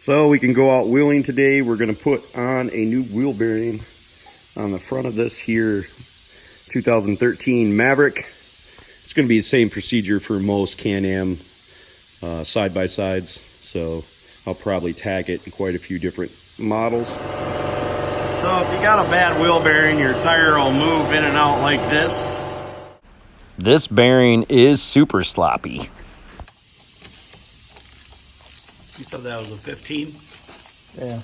So we can go out wheeling today. We're going to put on a new wheel bearing on the front of this here 2013 Maverick. It's going to be the same procedure for most Can-Am side-by-sides. So I'll probably tag it in quite a few different models. So if you got a bad wheel bearing, your tire will move in and out like this. This bearing is super sloppy. You said that was a 15? Yeah.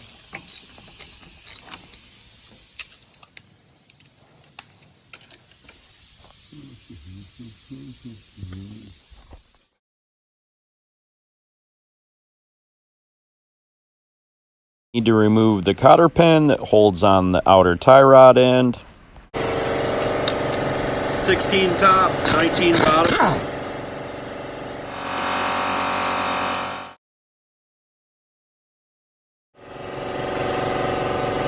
Need to remove the cotter pin that holds on the outer tie rod end. 16 top, 19 bottom.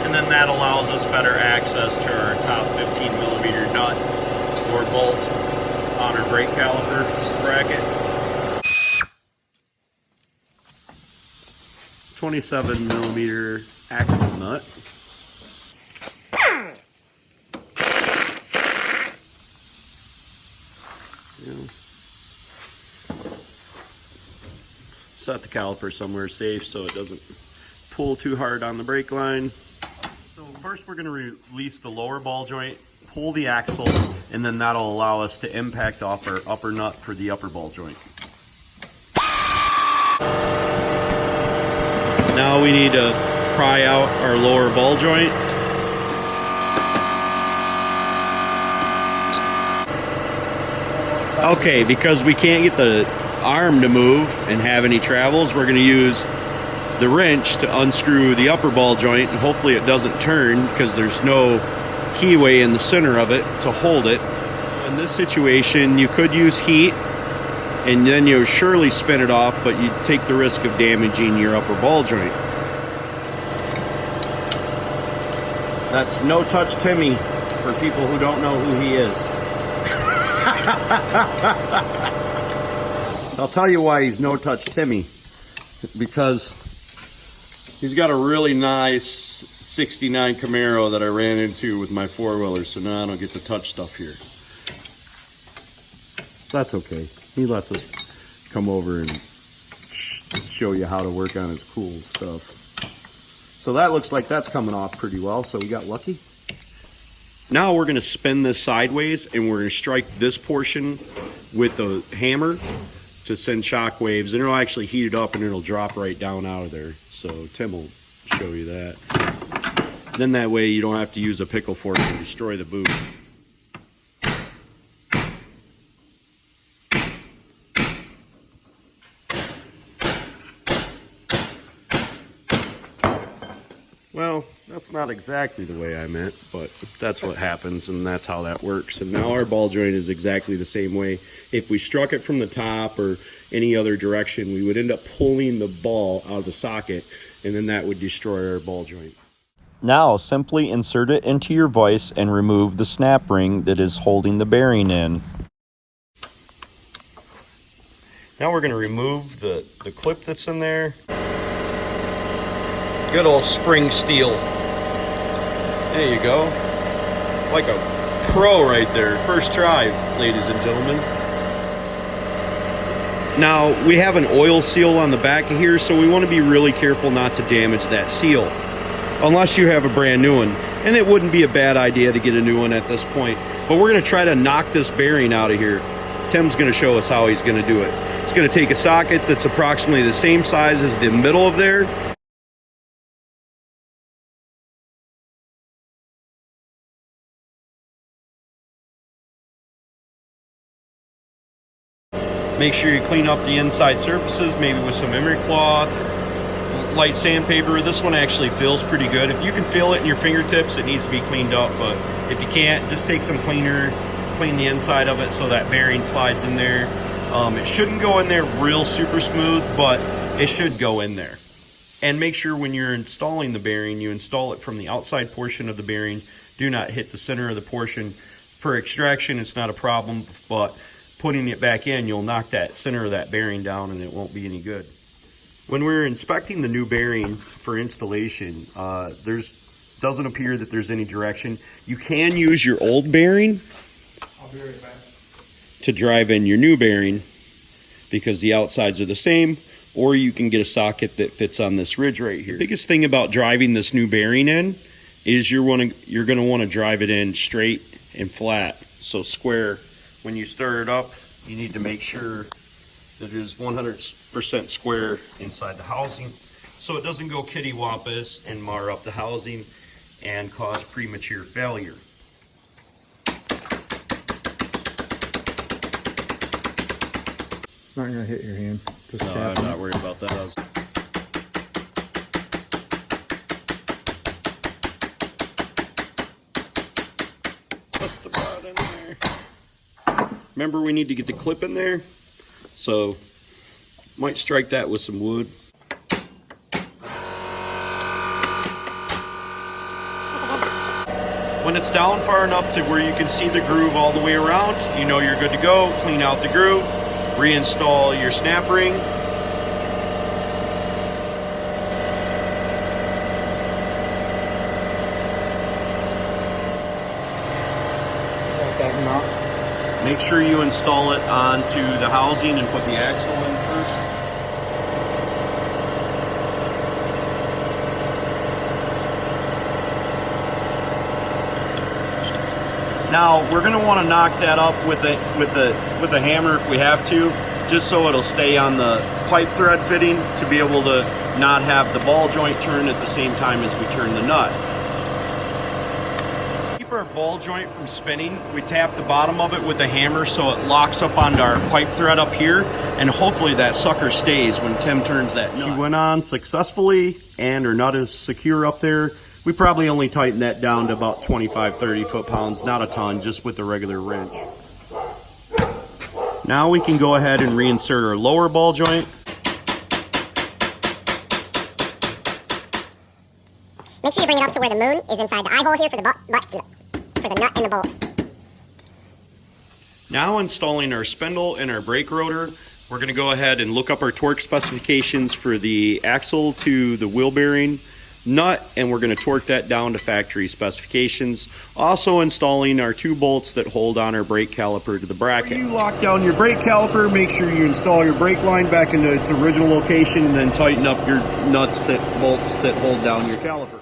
And then that allows us better access to our top 15mm nut or bolt on our brake caliper bracket. 27mm axle nut. Set the caliper somewhere safe so it doesn't pull too hard on the brake line. So first we're going to release the lower ball joint, pull the axle, and then that'll allow us to impact off our upper nut for the upper ball joint. Now we need to pry out our lower ball joint. Okay, because we can't get the arm to move and have any travels, we're going to use the wrench to unscrew the upper ball joint, and hopefully it doesn't turn because there's no keyway in the center of it to hold it. In this situation, you could use heat and then you'll surely spin it off, but you take the risk of damaging your upper ball joint. That's No Touch Timmy for people who don't know who he is. I'll tell you why he's No Touch Timmy. Because he's got a really nice 69 Camaro that I ran into with my four-wheeler, so now I don't get to touch stuff here. That's okay. He lets us come over and show you how to work on his cool stuff. So that looks like that's coming off pretty well, so we got lucky. Now we're going to spin this sideways, and we're going to strike this portion with the hammer to send shock waves, and it'll actually heat it up and it'll drop right down out of there. So Tim will show you that. Then that way you don't have to use a pickle fork to destroy the boot. Well, that's not exactly the way I meant, but that's what happens, and that's how that works. And now our ball joint is exactly the same way. If we struck it from the top or any other direction, we would end up pulling the ball out of the socket, and then that would destroy our ball joint. Now simply insert it into your vise and remove the snap ring that is holding the bearing in. Now we're going to remove the clip that's in there. Good old spring steel. There you go. Like a pro right there. First try, ladies and gentlemen. Now, we have an oil seal on the back of here, so we want to be really careful not to damage that seal. Unless you have a brand new one. And it wouldn't be a bad idea to get a new one at this point. But we're going to try to knock this bearing out of here. Tim's going to show us how he's going to do it. It's going to take a socket that's approximately the same size as the middle of there. Make sure you clean up the inside surfaces, maybe with some emery cloth, light sandpaper. This one actually feels pretty good. If you can feel it in your fingertips, it needs to be cleaned up, but if you can't, just take some cleaner, clean the inside of it so that bearing slides in there. It shouldn't go in there real super smooth, but it should go in there. And make sure when you're installing the bearing, you install it from the outside portion of the bearing. Do not hit the center of the portion. For extraction, it's not a problem, but putting it back in, you'll knock that center of that bearing down and it won't be any good. When we're inspecting the new bearing for installation, doesn't appear that there's any direction. You can use your old bearing to drive in your new bearing because the outsides are the same, or you can get a socket that fits on this ridge right here. The biggest thing about driving this new bearing in is you're going to want to drive it in straight and flat, so square. When you stir it up, you need to make sure that it is 100% square inside the housing, so it doesn't go kittywampus and mar up the housing and cause premature failure. Not gonna hit your hand. Just No, I'm not worried about that. Plus the rod in there. Remember, we need to get the clip in there, so might strike that with some wood. When it's down far enough to where you can see the groove all the way around, you know you're good to go. Clean out the groove, reinstall your snap ring. Make sure you install it onto the housing and put the axle in first. Now we're going to want to knock that up with a hammer if we have to, just so it'll stay on the pipe thread fitting to be able to not have the ball joint turn at the same time as we turn the nut. To keep our ball joint from spinning, we tap the bottom of it with a hammer so it locks up onto our pipe thread up here, and hopefully that sucker stays when Tim turns that nut. She went on successfully and her nut is secure up there. We probably only tightened that down to about 25-30 foot-pounds, not a ton, just with a regular wrench. Now we can go ahead and reinsert our lower ball joint. Make sure you bring it up to where the moon is inside the eye hole here for the nut and the bolt. Now installing our spindle and our brake rotor, we're going to go ahead and look up our torque specifications for the axle to the wheel bearing nut, and we're going to torque that down to factory specifications. Also installing our 2 bolts that hold on our brake caliper to the bracket. When you lock down your brake caliper, make sure you install your brake line back into its original location, and then tighten up your bolts that hold down your caliper.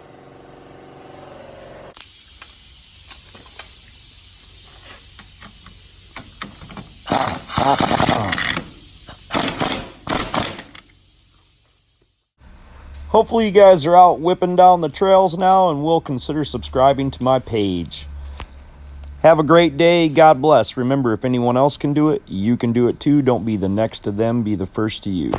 Hopefully you guys are out whipping down the trails now and will consider subscribing to my page. Have a great day. God bless. Remember, if anyone else can do it, you can do it too. Don't be the next to them. Be the first to you.